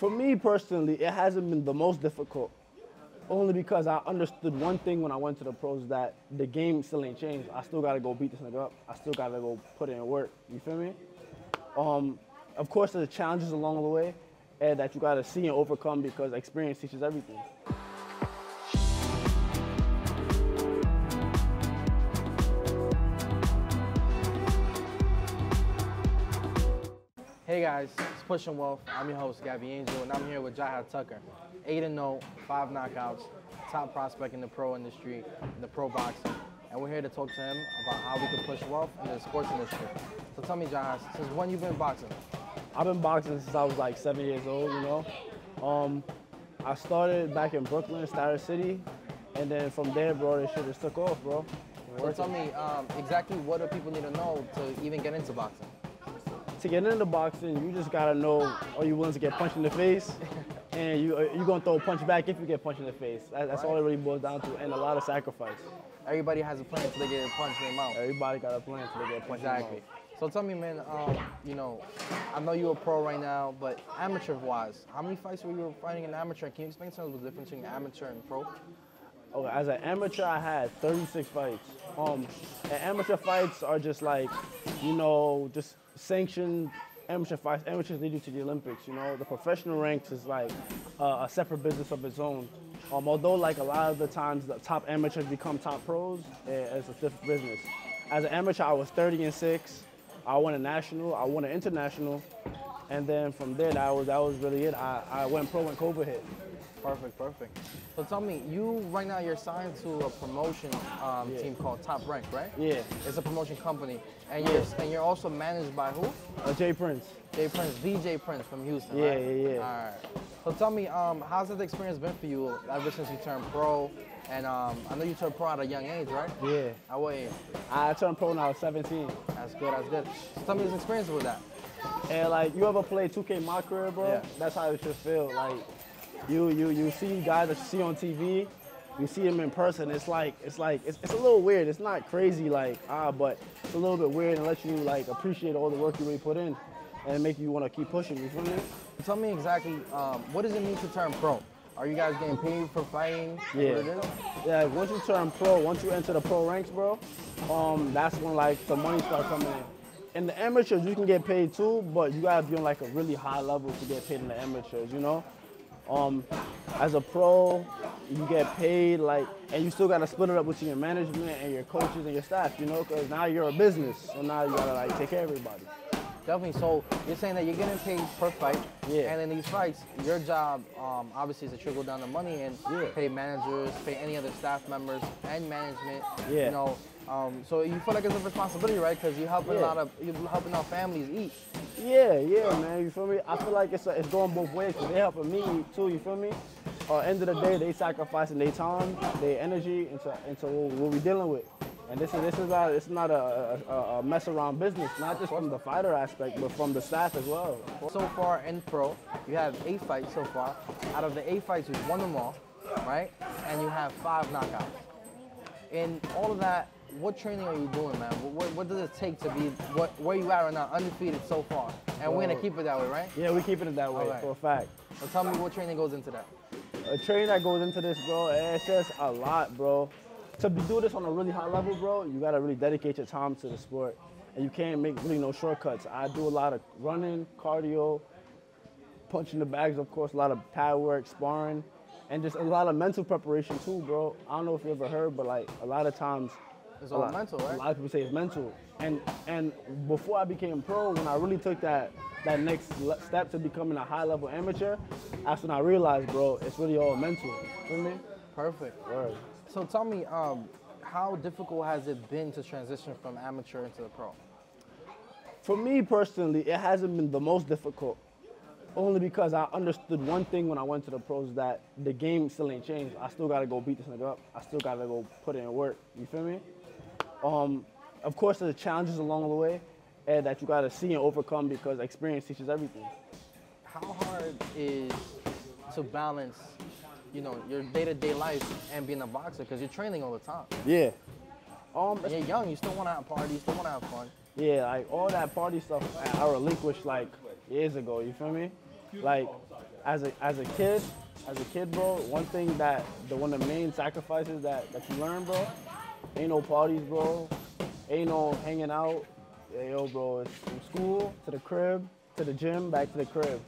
For me personally, it hasn't been the most difficult. Only because I understood one thing when I went to the pros, that the game still ain't changed. I still gotta go beat this nigga up. I still gotta go put in work. You feel me? Of course, there's challenges along the way and that you gotta see and overcome, because experience teaches everything. Hey guys, it's Push and Wealth. I'm your host, Gabby Angel, and I'm here with Jahi Tucker. 8-0, 5 knockouts, top prospect in the pro industry, in the pro boxing. And we're here to talk to him about how we can push wealth in the sports industry. So tell me, Jahi, since when you been boxing? I've been boxing since I was like 7 years old, you know. I started back in Brooklyn, Starter City, and then from there, bro, this shit just took off, bro. So tell me, exactly what do people need to know to even get into boxing? To get into boxing, you just gotta know, are you willing to get punched in the face? And you're gonna throw a punch back if you get punched in the face. That's all it really boils down to, and a lot of sacrifice. Everybody has a plan until they get punched in the mouth. Everybody got a plan until they get punched in the mouth. So tell me, man, you know, I know you're a pro right now, but amateur-wise, how many fights were you fighting in amateur? Can you explain to us the difference between amateur and pro? Okay, as an amateur, I had 36 fights. And amateur fights are just like, you know, just sanctioned amateur fights. Amateurs lead you to the Olympics, you know. The professional ranks is like a separate business of its own. Although like a lot of the times the top amateurs become top pros, it's a different business. As an amateur, I was 30-6. I won a national, I won an international, and then from there, that was really it. I went pro when COVID hit. Perfect. So tell me, right now you're signed to a promotion team called Top Rank, right? Yeah. It's a promotion company, and you're also managed by who? Jay Prince. DJ Prince from Houston. Yeah, right? yeah. All right. So tell me, how's that experience been for you ever since you turned pro? And I know you turned pro at a young age, right? Yeah. At what age? I turned pro when I was 17. That's good. So tell me his experience with that. And like, you ever play 2K My Career, bro? Yeah. That's how it should feel. Like, you see guys that you see on TV, you see them in person. It's a little weird. It's not crazy but it's a little bit weird, and lets you like appreciate all the work you really put in, and make you want to keep pushing. You feel me? Tell me exactly, what does it mean to turn pro? Are you guys getting paid for fighting? Yeah. Yeah. Once you turn pro, once you enter the pro ranks, bro, that's when like the money starts coming in. In the amateurs, you can get paid too, but you gotta be on like a really high level to get paid in the amateurs, you know? As a pro, you get paid and you still gotta split it up between your management and your coaches and your staff, you know? Because now you're a business, so now you gotta like take care of everybody. Definitely. So you're saying that you're getting paid per fight, yeah. And in these fights, your job obviously is to trickle down the money and pay managers, pay any other staff members and management. Yeah. You know, so you feel like it's a responsibility, right? Because you're helping you're helping our families eat. Yeah, man. You feel me? I feel like it's going both ways, because they're helping me eat too. You feel me? End of the day, they sacrificing their time, their energy into what we're dealing with. And this is not a mess around business, not just from the fighter aspect, but from the staff as well. So far in pro, you have 8 fights so far. Out of the 8 fights, you've won them all, right? And you have 5 knockouts. In all of that, what training are you doing, man? What does it take to be where you at right now, undefeated so far? And we're gonna keep it that way, right? Yeah, we're keeping it that way, for a fact. So tell me what training goes into that. A training that goes into this, bro, it's just a lot, bro. To do this on a really high level, bro, you gotta really dedicate your time to the sport. And you can't make really no shortcuts. I do a lot of running, cardio, punching the bags, of course, a lot of pad work, sparring, and just a lot of mental preparation too, bro. I don't know if you ever heard, but like a lot of times, it's all mental, right? A lot of people say it's mental. And before I became pro, when I really took that next step to becoming a high level amateur, that's when I realized, bro, it's really all mental. You feel me? Perfect. Word. So tell me, how difficult has it been to transition from amateur into the pro? For me personally, it hasn't been the most difficult. Only because I understood one thing when I went to the pros, that the game still ain't changed. I still gotta go beat this nigga up. I still gotta go put in work. You feel me? Of course, there's challenges along the way, and that you gotta see and overcome, because experience teaches everything. How hard is to balance, you know, your day-to-day life and being a boxer, because you're training all the time? Yeah. You're young. You still want to have parties. You still want to have fun. Yeah, like all that party stuff I relinquished like years ago. You feel me? Like, as a kid, bro, one thing that one of the main sacrifices that you learn, bro, ain't no parties, bro, ain't no hanging out. Yeah, yo, bro, it's from school to the crib, to the gym, back to the crib,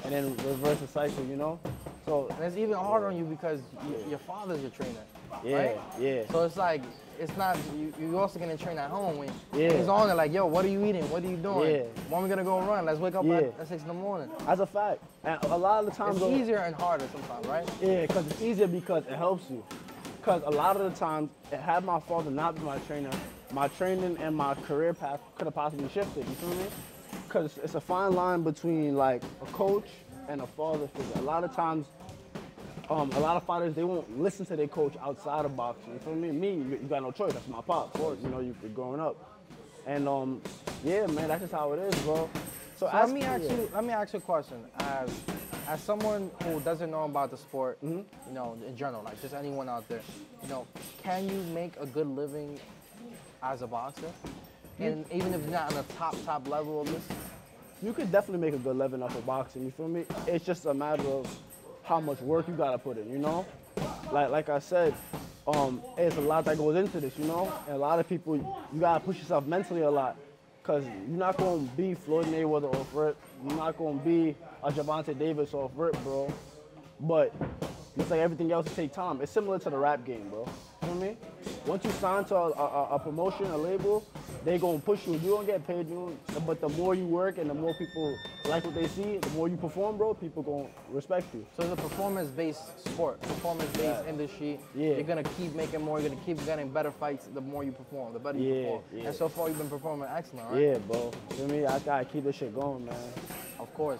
and then reverse the cycle, you know? So, And it's even harder on you because your father's your trainer. yeah, right? yeah. So it's like, it's not, you're also gonna train at home when Yeah. he's on there like, yo, what are you eating? What are you doing? Yeah. When are we gonna go run? Let's wake up Yeah. at 6 in the morning. As a fact. And a lot of the times, It's though, easier and harder sometimes, right? yeah, because it's easier because it helps you. Because a lot of the times, had my father not been my trainer, my training and my career path could have possibly shifted, you feel me? Because it's a fine line between like a coach and a father figure. A lot of times, a lot of fighters, they won't listen to their coach outside of boxing, you feel me? Me, you got no choice, that's my pop, of course, you know, you're growing up. And yeah, man, that's just how it is, bro. So let me ask you a question. As someone who doesn't know about the sport, you know, in general, like just anyone out there, you know, can you make a good living as a boxer? And even if you're not on the top level of this? You could definitely make a good living off of boxing, you feel me? It's just a matter of how much work you gotta put in, you know? Like I said, there's a lot that goes into this, you know? And a lot of people, you gotta push yourself mentally a lot. Cause you're not gonna be Floyd Mayweather off rip. You're not gonna be a Gervonta Davis off rip, bro. But it's like everything else, it takes time. It's similar to the rap game, bro. You know what I mean? Once you sign to a promotion, a label, they gonna push you. You don't get paid, but the more you work and the more people like what they see, the more you perform, bro, people gonna respect you. So it's a performance-based sport, performance-based industry. Yeah. You're gonna keep making more, you're gonna keep getting better fights the more you perform, the better you perform. Yeah. And so far you've been performing excellent, right? Yeah, bro. You feel me? I gotta keep this shit going, man. Of course.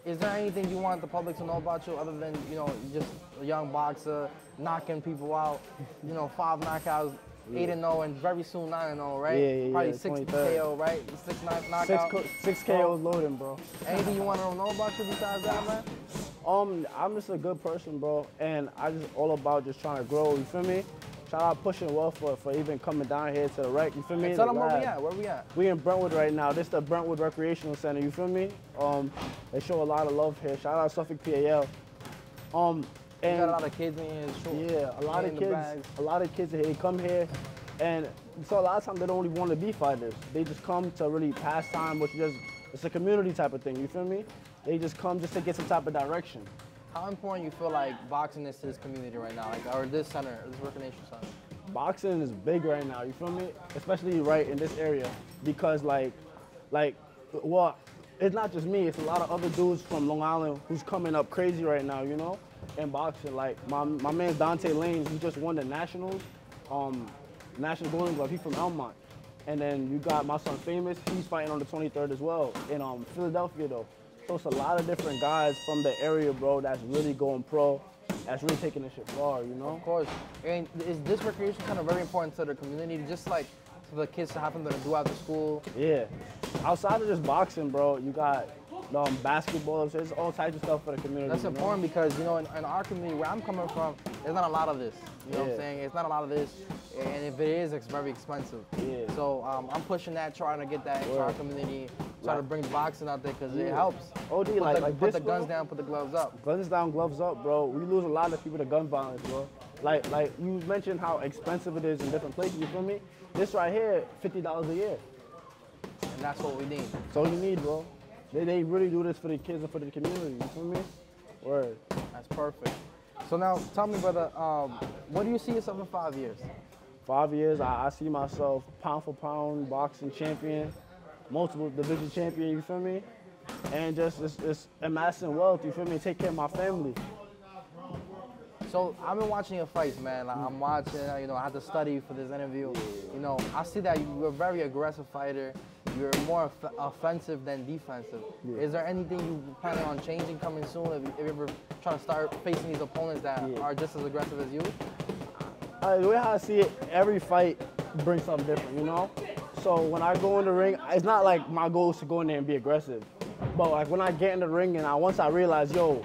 Is there anything you want the public to know about you other than, you know, just a young boxer, knocking people out, you know, 5 knockouts, 8-0, and very soon 9-0, right? Yeah, Probably yeah, 6 23rd. KO, right? 6 knockout. Six KOs loading, bro. Anything you want to know about you besides that, man? I'm just a good person, bro, and I just all about just trying to grow, you feel me? Shout out Pushing Wealth for even coming down here to the rec, you feel me? Tell them where we at, where we at? We in Brentwood right now. This is the Brentwood Recreational Center, you feel me? They show a lot of love here. Shout out Suffolk PAL. You got a lot of kids in here, yeah, a lot of kids here, they come here, and so a lot of times they don't even want to be fighters. They just come to really pass time, which is it's a community type of thing, you feel me? They just come just to get some type of direction. How important you feel like boxing is to this community right now, like, or this center, this recreation center? Boxing is big right now, you feel me? Especially right in this area, because well, it's not just me, it's a lot of other dudes from Long Island who's coming up crazy right now, you know? In boxing, like my man Dante Lane, he just won the Nationals, National Golden Glove, he's from Elmont. And then you got my son Famous, he's fighting on the 23rd as well, in Philadelphia though. So it's a lot of different guys from the area, bro, that's really going pro, that's really taking this shit far, you know? Of course. And is this recreation center very important to the community, just like for the kids to have them to do after school? Yeah. Outside of just boxing, bro, you got basketball, there's all types of stuff for the community. That's important because, you know, in our community, where I'm coming from, there's not a lot of this. You know what I'm Yeah. saying? It's not a lot of this, and if it is, it's very expensive. Yeah. So I'm pushing that, trying to get that into our community, trying to bring boxing out there because it helps. OD, Put this, the guns bro. down, put the gloves up. Guns down, gloves up, bro. We lose a lot of people to gun violence, bro. Like you mentioned how expensive it is in different places, you feel me? This right here, $50 a year. And that's what we need. That's all you need, bro. They really do this for the kids and for the community, you feel me? Word. That's perfect. So now, tell me, brother, what do you see yourself in 5 years? 5 years, I see myself pound for pound boxing champion, multiple division champion, you feel me? And just amassing wealth, you feel me? Take care of my family. So I've been watching your fights, man. Like, I'm watching, you know, I had to study for this interview. You know, I see that you're a very aggressive fighter. You're more offensive than defensive. Yeah. Is there anything you planning on changing coming soon? If you ever trying to start facing these opponents that are just as aggressive as you? The way how I see it, every fight brings something different, you know? So when I go in the ring, it's not like my goal is to go in there and be aggressive. But like when I get in the ring and once I realize, yo,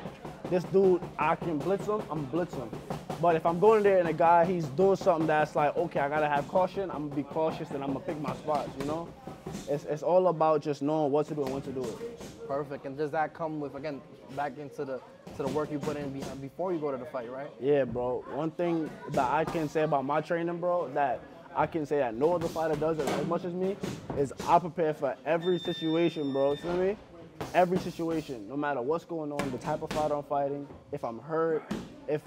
this dude, I can blitz him, I'm blitz him. But if I'm going there and a guy, he's doing something that's like, okay, I gotta have caution, I'm gonna be cautious and I'm gonna pick my spots, you know? It's all about just knowing what to do and when to do it. Perfect. And does that come with, again, back into the work you put in before you go to the fight, right? Yeah, bro. One thing that I can say about my training, bro, that I can say that no other fighter does it as much as me, is I prepare for every situation, bro. You feel me? Every situation, no matter what's going on, the type of fighter I'm fighting, if I'm hurt, if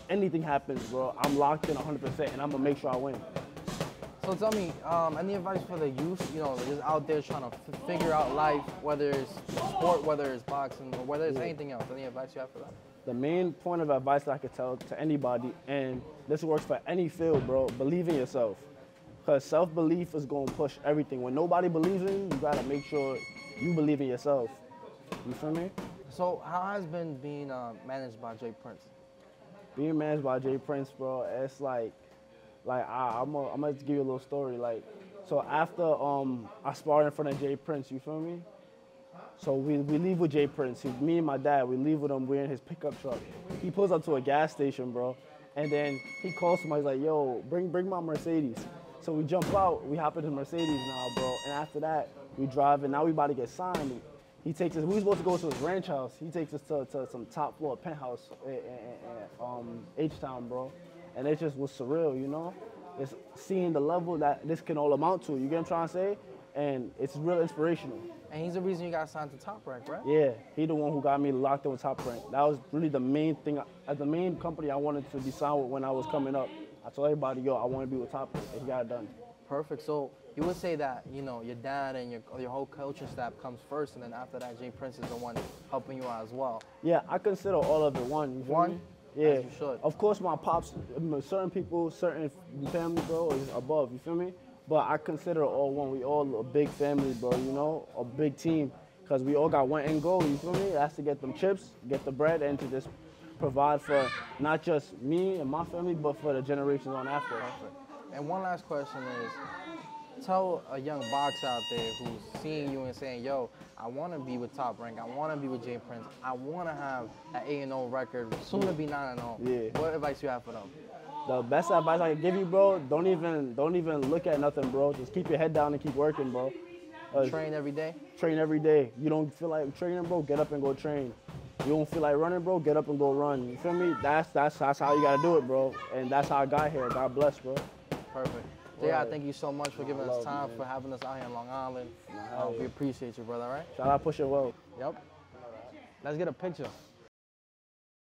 anything happens, bro, I'm locked in 100% and I'm gonna make sure I win. So tell me, any advice for the youth, just out there trying to figure out life, whether it's sport, whether it's boxing, or whether it's anything else? Any advice you have for them? The main point of advice that I could tell to anybody, and this works for any field, bro, believe in yourself. Because self-belief is going to push everything. When nobody believes in you, you got to make sure you believe in yourself. You feel me? So how has been being managed by Jay Prince? Being managed by Jay Prince, bro, it's like I'm gonna give you a little story. Like, so after I sparred in front of Jay Prince, you feel me? So we leave with Jay Prince. Me and my dad, we leave with him. We're in his pickup truck. He pulls up to a gas station, bro, and then he calls somebody. He's like, "Yo, bring my Mercedes." So we jump out. We hop into the Mercedes now, bro. And after that, we drive, and now we about to get signed. He takes us. We were supposed to go to his ranch house. He takes us to some top floor penthouse in H-Town, bro. And it just was surreal, you know? It's seeing the level that this can all amount to, you get what I'm trying to say? And it's real inspirational. And he's the reason you got signed to Top Rank, right? Yeah, he the one who got me locked in with Top Rank. That was really the main thing, the main company I wanted to be signed with when I was coming up. I told everybody, yo, I want to be with Top Rank, and he got it done. Perfect. So you would say that, your dad and your whole coaching staff comes first, and then after that, Jay Prince is the one helping you out as well. Yeah, I consider all of it one. You feel me? Yeah, as you should. Of course my pops, certain people, certain family, bro, is above, you feel me? But I consider all one. We all a big family, bro, you know, a big team. Because we all got one end goal, you feel me? That's to get them chips, get the bread, and to just provide for not just me and my family, but for the generations on after. Perfect. And one last question is, tell a young boxer out there who's seeing you and saying, yo, I want to be with Top Rank, I want to be with Jay Prince, I want to have an 8-0 record, soon to be 9-0. Yeah. What advice you have for them? The best advice I can give you, bro, don't even look at nothing, bro. Just keep your head down and keep working, bro. Train every day? Train every day. You don't feel like training, bro, get up and go train. You don't feel like running, bro, get up and go run. You feel me? That's how you gotta do it, bro. And that's how I got here. God bless, bro. Perfect. Yeah, thank you so much for giving us time, for having us out here in Long Island. We appreciate you, brother, all right? Shout out Push It Well. Yep. Let's get a picture.